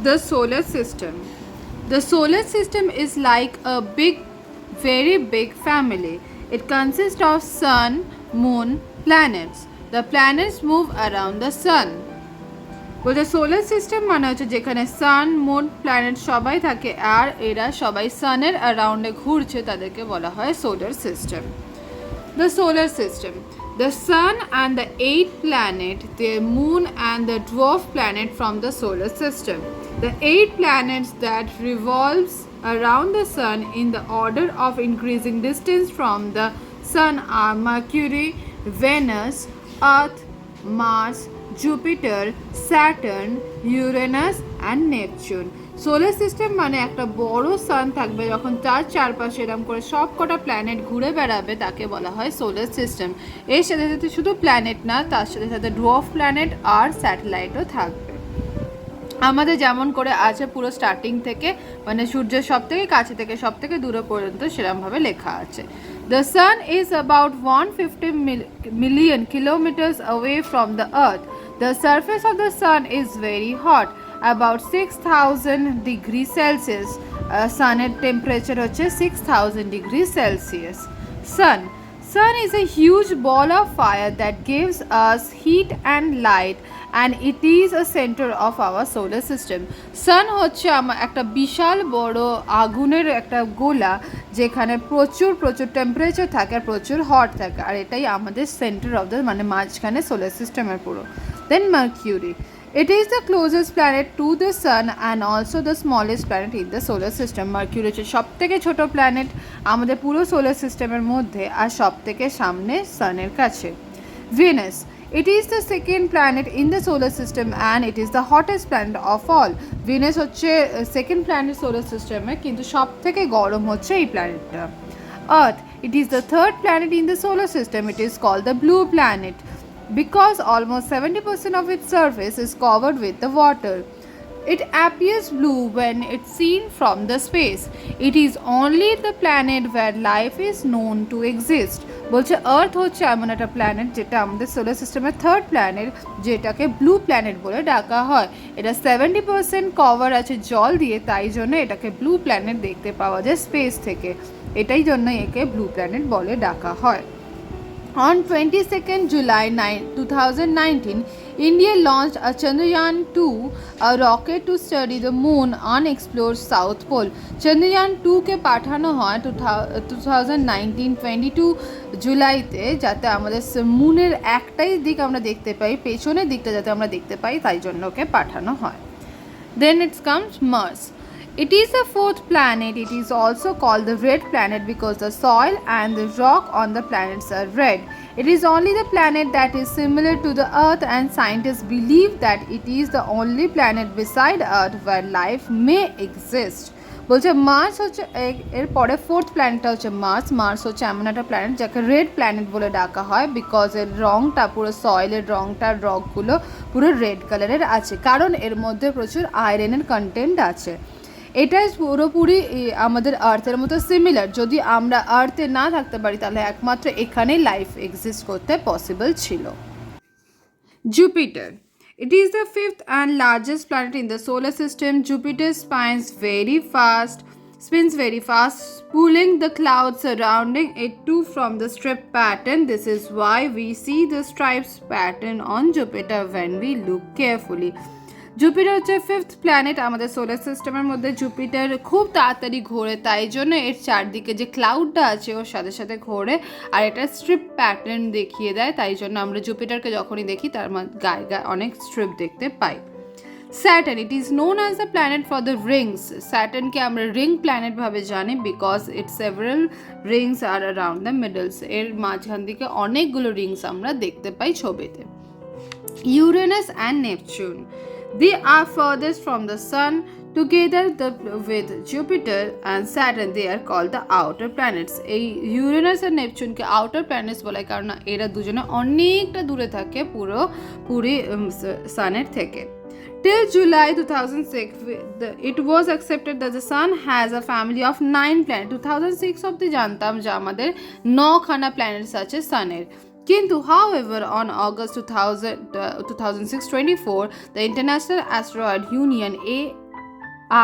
The solar system. The solar system is like a big, very big family. It consists of sun, moon, planets. The planets move around the sun. বলতে solar system মানে হচ্ছে যেখানে সান moon planet সবাই থাকে আর এরা সবাই সানের অ্যারাউন্ডে ঘুরছে তাদেরকে বলা হয় solar system. The solar system. The sun and the 8 planets, the moon and the dwarf planet from the solar system. The 8 planets that revolves around the sun in the order of increasing distance from the sun are Mercury, Venus, Earth, Mars, Jupiter, Saturn, Uranus and Neptune. Solar system মানে একটা বড় সান থাকবে যখন তার চারপাশে এরকম করে সব কটা প্ল্যানেট ঘুরে বেড়াবে তাকে বলা হয় সোলার সিস্টেম. এর সাথে সাথে শুধু প্ল্যানেট না, তার সাথে সাথে ডোয়ার্ফ প্ল্যানেট আর স্যাটেলাইটও থাকবে. আমাদের যেমন করে আছে পুরো স্টার্টিং থেকে মানে সূর্যের সব থেকে কাছে থেকে সব থেকে দূরে পর্যন্ত সেরকমভাবে লেখা আছে. The sun is about 150 million kilometers away from the earth. The surface of the sun is very hot, about 6000 degrees Celsius. Suner temperature হচ্ছে 6000 degrees Celsius. Sun is a huge ball of fire that gives us heat and light, and it is a center of our solar system. Sun হচ্ছে একটা বিশাল বড় আগুনের একটা গোলা যেখানে প্রচুর প্রচুর টেম্পারেচার থাকে আর প্রচুর হট থাকে আর এটাই আমাদের সেন্টার অফ দ্য মানে মাঝখানে সোলার সিস্টেমের পুরো. Then Mercury. It is the closest planet to the sun and also the smallest planet in the solar system. Mercury হচ্ছে সবথেকে ছোট প্ল্যানেট আমাদের পুরো সোলার সিস্টেমের মধ্যে আর সবথেকে সামনে সানের কাছে. Venus. It is the second planet in the solar system and it is the hottest planet of all. Venus হচ্ছে সেকেন্ড প্ল্যানেট সোলার সিস্টেমে কিন্তু সবথেকে গরম হচ্ছে এই প্ল্যানেটটা. Earth. It is the third planet in the solar system. It is called the blue planet because almost 70% of its surface is covered with the water. It appears blue when it's seen from the space. It is only the planet where life is known to exist. বলছে আর্থ হচ্ছে এমন একটা planet যেটা আমাদের solar সিস্টেমের third planet যেটাকে blue planet বলে ডাকা হয়. এটা 70% কভার আছে জল দিয়ে তাই জন্য এটাকে ব্লু প্ল্যানেট দেখতে পাওয়া যায় স্পেস থেকে. এটাই জন্য একে ব্লু প্ল্যানেট বলে ডাকা হয়. On 22nd July 2019, India launched a Chandrayaan-2, a rocket to study the moon unexplored South Pole. Chandrayaan-2 কে পাঠানো হয় 2019-22 জুলাইতে যাতে আমাদের মুনের একটাই দিক আমরা দেখতে পাই, পেছনের দিকটা যাতে আমরা দেখতে পাই তাই জন্য ওকে পাঠানো হয়. Then it comes Mars. It is the fourth planet. It is also called the red planet because the soil and the rock on the planets are red. It is only the planet that is similar to the Earth and scientists believe that it is the only planet beside Earth where life may exist. বলছে Mars হচ্ছে এর পরে fourth প্ল্যানেটটা হচ্ছে Mars হচ্ছে এমন একটা planet যাকে red planet বলে ডাকা হয় বিকজ এর রংটা পুরো সয়েলের রংটা রকগুলো পুরো রেড কালারের আছে কারণ এর মধ্যে প্রচুর আয়রনের কন্টেন্ট আছে. এটা পুরোপুরি আমাদের আর্থের মতো সিমিলার. যদি আমরা আর্থে না থাকতে পারি তাহলে একমাত্র এখানেই লাইফ এক্সিস্ট করতে পসিবল ছিল. Jupiter. It is the fifth and largest planet in the solar system. Jupiter spins very fast, pulling the clouds surrounding it too from the strip pattern. This is why we see the stripes pattern on Jupiter when we look carefully. Jupiter হচ্ছে fifth planet আমাদের solar সিস্টেমের মধ্যে. Jupiter খুব তাড়াতাড়ি ঘোরে তাই জন্য এর চারদিকে যে ক্লাউডটা আছে ওর সাথে সাথে ঘোরে আর এটা স্ট্রিপ প্যাটার্ন দেখিয়ে দেয় তাই জন্য আমরা জুপিটারকে যখনই দেখি তার গায়ে গায়ে অনেক স্ট্রিপ দেখতে পাই. Saturn. It is known as the planet for the rings. Saturn কে আমরা রিং প্ল্যানেট ভাবে জানি because its several rings are around the middles. এর মাঝখান দিকে অনেকগুলো রিংস আমরা দেখতে পাই ছবিতে. Uranus and Neptune. They are furthest from the sun. Together with Jupiter and Saturn, they are called the outer planets. এই ইউরেনাস আর নেপচুনকে আউটার প্ল্যানেটস বলে কারণ এরা দুজনে অনেকটা দূরে থাকে পুরো সানের থেকে. Till July 2006, it was accepted that the sun has a family of 9 planets. 2006 অবধি জানতাম যে আমাদের 9খানা প্ল্যানেটস আছে সানের. কিন্তু however on August 2006-24 the International Asteroid Union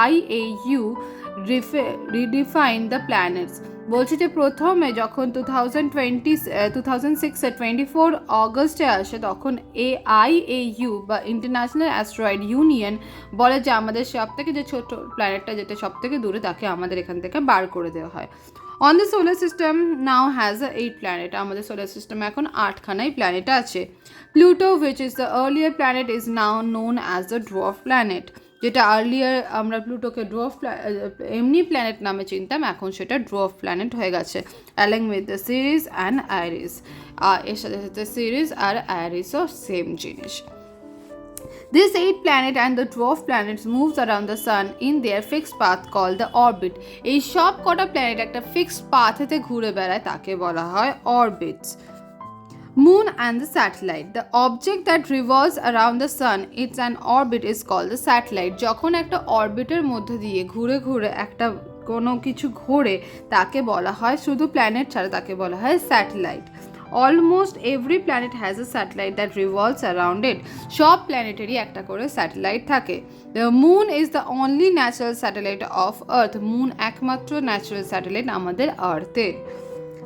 IAU redefine the planets. বলছি যে প্রথমে যখন 2006 24 অগস্টে আসে তখন IAU বা ইন্টারন্যাশনাল অ্যাস্ট্রয়েড ইউনিয়ন বলে যে আমাদের সব থেকে যে ছোট প্ল্যানেটটা যেটা সব থেকে দূরে তাকে আমাদের এখান থেকে বার করে দেওয়া হয়। On the solar system now has 8 planet. আমাদের solar system এখন 8খানাই প্ল্যানেট আছে। Pluto, which is the earlier planet, is now known as the dwarf planet. যেটা আর্লিয়ার আমরা প্লুটোকে ড্রোফ এমনি প্ল্যানেট নামে চিনতাম, এখন সেটা ড্রোফ প্ল্যানেট হয়ে গেছে। Along with the series and iris, এর সাথে সাথে সিরিজ আর আইরিসও সেম জিনিস। This 8 planet and the dwarf planets moves around the sun in their fixed path called the orbit. এই সব কটা প্ল্যানেট একটা ফিক্সড পাথেতে ঘুরে বেড়ায়, তাকে বলা হয় orbits. Moon and the satellite. The object that revolves around the sun, it's an orbit, is called the satellite. যখন একটা অরবিটের মধ্যে দিয়ে ঘুরে ঘুরে একটা কোনো কিছু ঘোরে তাকে বলা হয়, শুধু প্ল্যানেট ছাড়া তাকে বলা হয় satellite. Almost every planet has a satellite that revolves around it. সব প্ল্যানেটেরই একটা করে স্যাটেলাইট থাকে। The moon is the only natural satellite of Earth. Moon একমাত্র ন্যাচারাল স্যাটেলাইট আমাদের আর্থের,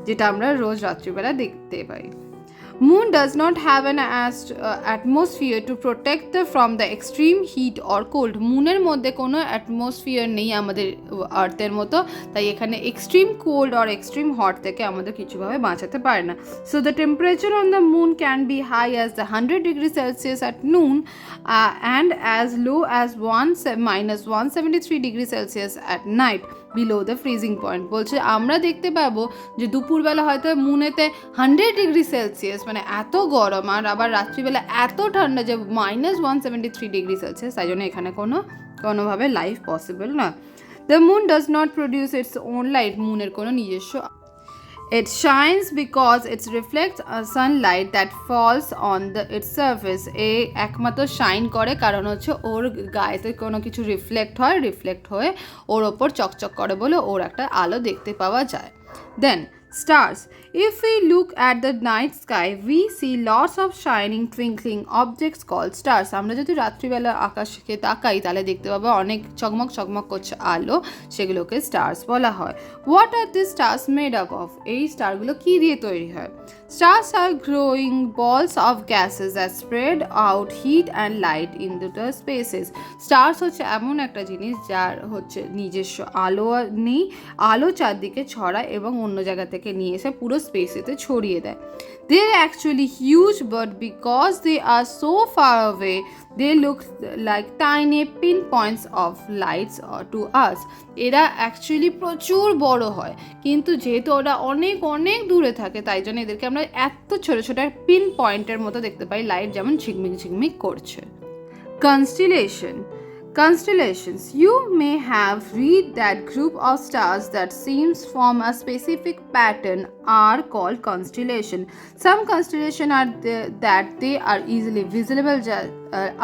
যেটা আমরা রোজ রাত্রিবেলা দেখতে পাই। Moon does not have an atmosphere to protect from the extreme heat or cold. মুনের মধ্যে কোনো অ্যাটমসফিয়ার নেই আমাদের আর্থের মতো, তাই এখানে এক্সট্রিম কোল্ড আর এক্সট্রিম হট থেকে আমাদের কিছুভাবে বাঁচাতে পারে না। So the temperature on the moon can be high as the 100 degrees Celsius at noon and as low as -173 degrees Celsius at night, below the freezing point. বলছে আমরা দেখতে পাবো যে দুপুরবেলা হয়তো মুনেতে 100 ডিগ্রি সেলসিয়াস, মানে এত গরম, আর আবার রাত্রিবেলা এত ঠান্ডা যে -173 ডিগ্রি সেলসিয়াস, তাই জন্য এখানে কোনোভাবে লাইফ পসিবল না। The moon does not produce its own light. মুনের কোনো নিজস্ব, it shines because it reflects sunlight that falls on its surface. একমাত্র শাইন করে কারণ হচ্ছে ওর গায়েতে কোনো কিছু রিফ্লেক্ট হয়ে ওর ওপর চকচক করে বলে ওর একটা আলো দেখতে পাওয়া যায়। Then stars. If we look at the night sky, we see lots of shining, twinkling objects called stars. আমরা যদি রাত্রিবেলা আকাশকে তাকাই তাহলে দেখতে পাবো অনেক চকমক চকমক করছে আলো, সেগুলোকে স্টার্স বলা হয়। What are these stars made up of? এই স্টারগুলো কি দিয়ে তৈরি হয়? Stars are glowing balls of gases that spread out heat and light into the spaces. Stars হচ্ছে এমন একটা জিনিস যার হচ্ছে নিজস্ব আলো নেই, আলো চারদিকে ছড়ায় এবং অন্য জায়গা থেকে নিয়ে এসে পুরো স্পেসেতে ছড়িয়ে দেয়। They are actually huge, but because they are so far away, they look like tiny pinpoints of lights to us. এরা অ্যাকচুয়ালি প্রচুর বড় হয়, কিন্তু যেহেতু ওরা অনেক অনেক দূরে থাকে তাই জন্য এদেরকে আমরা এত ছোট ছোট পিন পয়েন্টের মতো দেখতে পাই, লাইট যেমন ঝিকমিক ঝিকমিক করছে। Constellations. You may have read that group of stars that seems form a specific pattern are called constellation. Some constellation are that they are easily visible,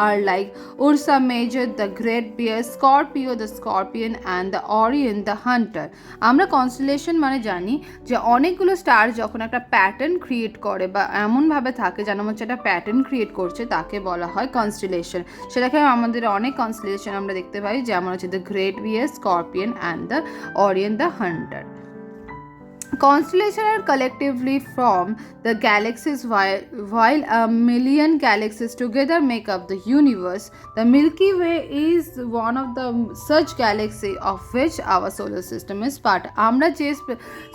are like Ursa Major, the Great Bear, Scorpio, the Scorpion, and the Orion, the Hunter. আমরা constellation মানে জানি যে অনেকগুলো star যখন একটা pattern create করে বা এমনভাবে থাকে যেন হচ্ছে একটা প্যাটার্ন ক্রিয়েট করছে, তাকে বলা হয় কনস্টেলেশন। সেটাকে আমাদের অনেক কনস্টেলেশন আমরা দেখতে পাই, যেমন হচ্ছে the great bear, scorpion, and the Orion, the hunter. Constellations are collectively from the galaxies, while a million galaxies together make up the universe. The Milky Way is one of the such galaxy of which our solar system is part. আমরা যে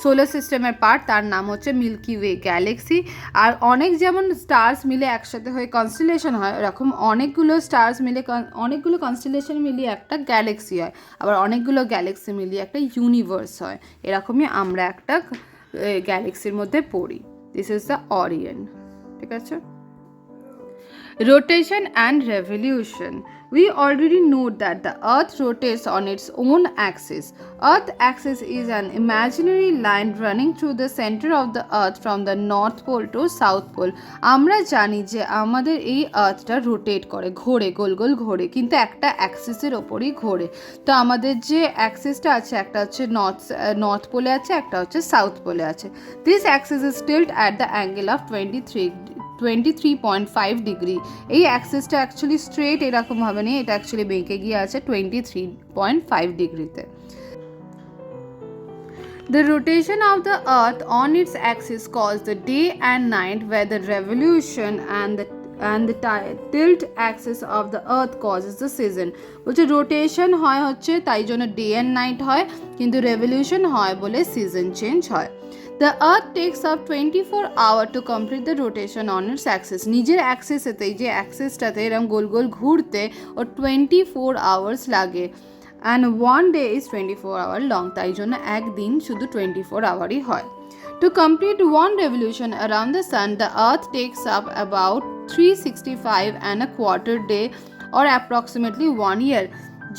solar সিস্টেমের part তার নাম হচ্ছে milky way Galaxy. আর অনেক যেমন stars মিলে একসাথে হয়ে কনস্টেলেশন হয়, এরকম অনেকগুলো স্টার্স মিলে অনেকগুলো কনস্টেলেশন মিলিয়ে একটা গ্যালাক্সি হয়, আবার অনেকগুলো গ্যালাক্সি মিলিয়ে একটা ইউনিভার্স হয়। এরকমই আমরা একটা গ্যালাক্সির মধ্যে পড়ি। This is the Orion. ঠিক আছে। Rotation and revolution. We already know that the Earth rotates on its own axis. Earth axis is an imaginary line running through the center of the Earth from the North Pole to South Pole. আমরা জানি যে আমাদের এই আর্থটা rotate করে, ঘোরে, গোল গোল ঘোরে, কিন্তু একটা অ্যাক্সিসের ওপরই ঘোরে। তো আমাদের যে অ্যাক্সিসটা আছে, একটা হচ্ছে নর্থ পোলে আছে, একটা হচ্ছে সাউথ পোলে আছে। This axis is tilted at the angle of 23 23.5 degree. এই অ্যাক্সিসটা অ্যাকচুয়ালি স্ট্রেট এরকমভাবে নেই, এটা অ্যাকচুয়ালি বেঁকে গিয়ে আছে 23.5 ডিগ্রিতে। The rotation of the earth on its axis causes the day and night, where the revolution and the tilt axis of the earth causes the season. বলছে rotation হয় হচ্ছে তাই জন্য ডে অ্যান্ড নাইট হয়, কিন্তু রেভলিউশন হয় বলে season change হয়। The earth takes up 24 hours to complete the rotation on its axis. নিজের অ্যাক্সিসেতে, এই যে অ্যাক্সিসটাতে এরকম গোল গোল ঘুরতে ওর 24 hours লাগে। And one day is 24 hours long, তাই জন্য একদিন শুধু 24 hourই হয়। To complete one revolution around the sun, the earth takes up about 365.25 days or approximately 1 year.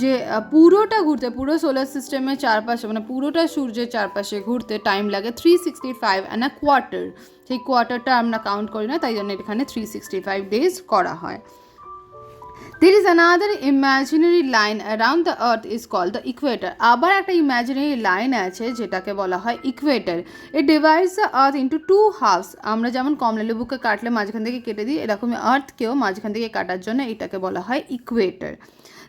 যে পুরোটা ঘুরতে, পুরো সোলার সিস্টেমের চারপাশে, মানে পুরোটা সূর্যের চারপাশে ঘুরতে টাইম লাগে 365.25। সেই কোয়ার্টারটা আমরা কাউন্ট করি না, তাই জন্য এখানে 365 days করা হয়। There is another imaginary line around the earth is called the equator. আবার একটা imaginary line আছে যেটাকে বলা হয় equator. It divides the earth into two halves. আমরা যেমন কমলালেবুকে কাটলে মাঝখান থেকে কেটে দিই, এরকম আর্থকেও মাঝখান থেকে কাটার জন্য এটাকে বলা হয় equator.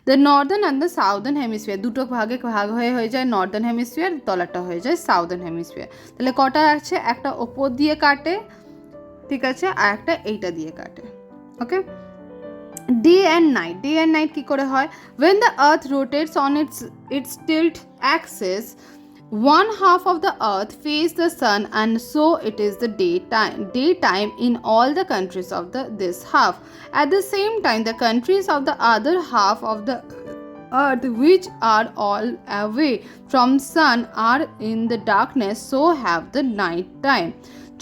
The northern and the southern hemisphere, দুটো ভাগে ভাগ হয়ে যায় নর্দার্ন হেমিস্ফিয়ার, তলাটা হয়ে যায় সাউদার্ন হেমিস্ফিয়ার। তাহলে কটা আছে, একটা ওপর দিয়ে কাটে, ঠিক আছে, আর একটা এইটা দিয়ে কাটে। ওকে, day and night কি করে হয়? When the earth rotates on its tilt axis, one half of the earth faces the sun, and so it is the daytime in all the countries of this half. At the same time, the countries of the other half of the earth, which are all away from sun, are in the darkness, so have the night time.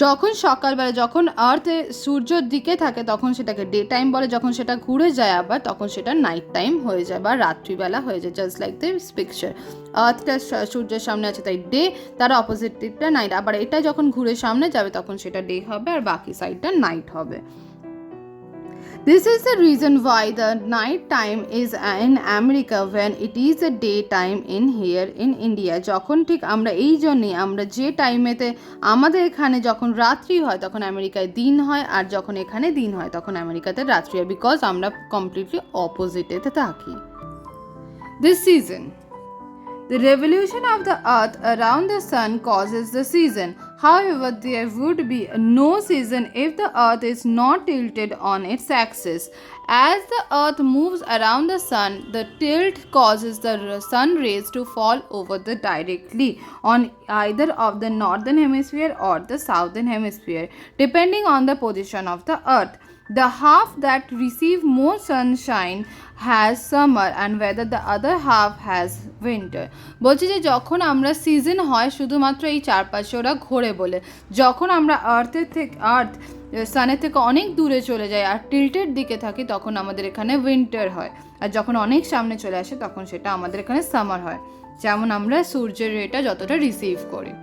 যখন সকালবেলা, যখন আর্থ সূর্যের দিকে থাকে তখন সেটাকে day time বলে, যখন সেটা ঘুরে যায় আবার তখন সেটা নাইট টাইম হয়ে যায় বা রাত্রিবেলা হয়ে যায়। জাস্ট লাইক দিস পিকচার, আর্থটা সূর্যের সামনে আছে তাই ডে, তার অপোজিট দিকটা নাইট। আবার এটা যখন ঘুরে সামনে যাবে তখন সেটা ডে হবে আর বাকি সাইডটা নাইট হবে। This is the reason why the night time is in America when it is the daytime in here in India. যখন ঠিক আমরা এই জন্যই আমরা যে টাইমেতে আমাদের এখানে যখন রাত্রি হয় তখন আমেরিকায় দিন হয়, আর যখন এখানে দিন হয় তখন আমেরিকাতে রাত্রি হয়, বিকজ আমরা কমপ্লিটলি অপোজিটেতে থাকি। This season, the revolution of the earth around the sun causes the season. However, there would be no season if the earth is not tilted on its axis. As the earth moves around the sun, the tilt causes the sun rays to fall over the directly on either of the northern hemisphere or the southern hemisphere, depending on the position of the earth. The half that receive more sunshine has summer, and whether the other half has winter. বলছি যে যখন আমরা season হয় শুধুমাত্র এই চারপাশে ওরা ঘোরে বলে, যখন আমরা আর্থ সানের থেকে অনেক দূরে চলে যায় আর টিল্টের দিকে থাকি তখন আমাদের এখানে উইন্টার হয়, আর যখন অনেক সামনে চলে আসে তখন সেটা আমাদের এখানে সামার হয়, যেমন আমরা সূর্যের রেটা যতটা রিসিভ করি।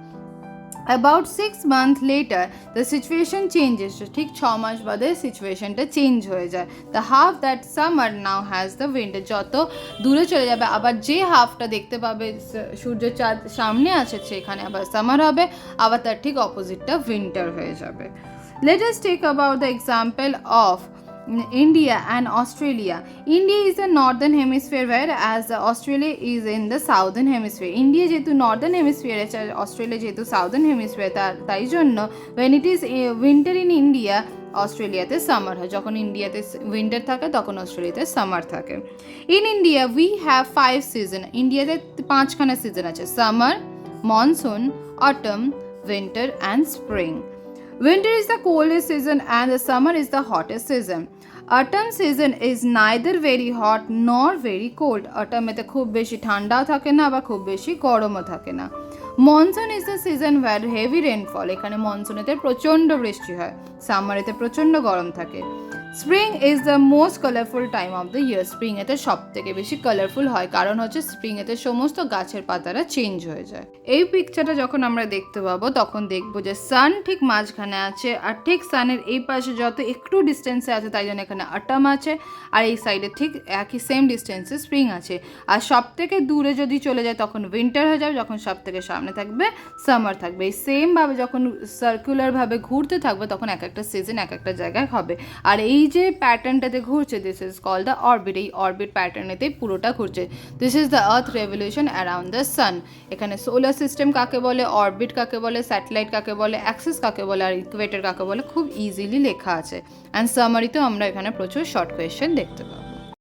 About 6 months later, the situation changes. ঠিক 6 মাস বাদে সিচুয়েশনটা চেঞ্জ হয়ে যায়। The half that summer now has the winter. যত দূরে চলে যাবে আবার যে হাফটা দেখতে পাবে সূর্যের চাঁদ সামনে আছে সেখানে আবার সামার হবে, আবার তার ঠিক অপোজিটটা উইন্টার হয়ে যাবে। Let us take about the example of India and Australia. India is the northern hemisphere, whereas Australia is in the southern hemisphere. India যেহেতু northern hemisphere আছে, Australia যেহেতু southern hemisphere, তাই জন্য when it is winter in India, অস্ট্রেলিয়াতে summer হয়। যখন ইন্ডিয়াতে winter থাকে তখন অস্ট্রেলিয়াতে সামার থাকে। In India we have 5 season. ইন্ডিয়াতে 5খানা সিজন আছে: summer, monsoon, autumn, winter and spring. Winter is the coldest season and the summer is the hottest season. Autumn season is neither very hot nor very cold. Autumn এতে খুব বেশি ঠান্ডাও থাকে না আবার খুব বেশি গরমও থাকে না। Monsoon is the season where heavy rainfall. এখানে মনসুনেতে প্রচণ্ড বৃষ্টি হয়, সামারেতে প্রচণ্ড গরম থাকে। Spring is the most colourful time of the year. Spring এতে সব থেকে বেশি কালারফুল হয়, কারণ হচ্ছে স্প্রিং এতে সমস্ত গাছের পাতারা চেঞ্জ হয়ে যায়। এই পিকচারটা যখন আমরা দেখতে পাবো তখন দেখবো যে সান ঠিক মাঝখানে আছে, আর ঠিক সানের এই পাশে যত একটু ডিস্টেন্সে আছে তাই জন্য এখানে অটম আছে, আর এই সাইডে ঠিক একই সেম ডিস্টেন্সে স্প্রিং আছে। আর সব থেকে দূরে যদি চলে যায় তখন উইন্টার হয়ে যাবে, যখন সব থেকে সামনে থাকবে সামার থাকবে। এই সেমভাবে যখন সার্কুলারভাবে ঘুরতে থাকবে তখন এক একটা সিজন এক একটা জায়গায় হবে। আর এই যে প্যাটার্নটাতে ঘুরছে this is call the orbit. এই অরবিট প্যাটার্নেতেই পুরোটা ঘুরছে। This is the earth revolution around the sun. এখানে সোলার সিস্টেম কাকে বলে, অরবিট কাকে বলে, স্যাটেলাইট কাকে বলে, অ্যাক্সিস কাকে বলে, আর ইকুয়েটর কাকে বলে খুব ইজিলি লেখা আছে। অ্যান্ড সামারিতেও আমরা এখানে প্রচুর শর্ট কোয়েশ্চেন দেখতে পাবো।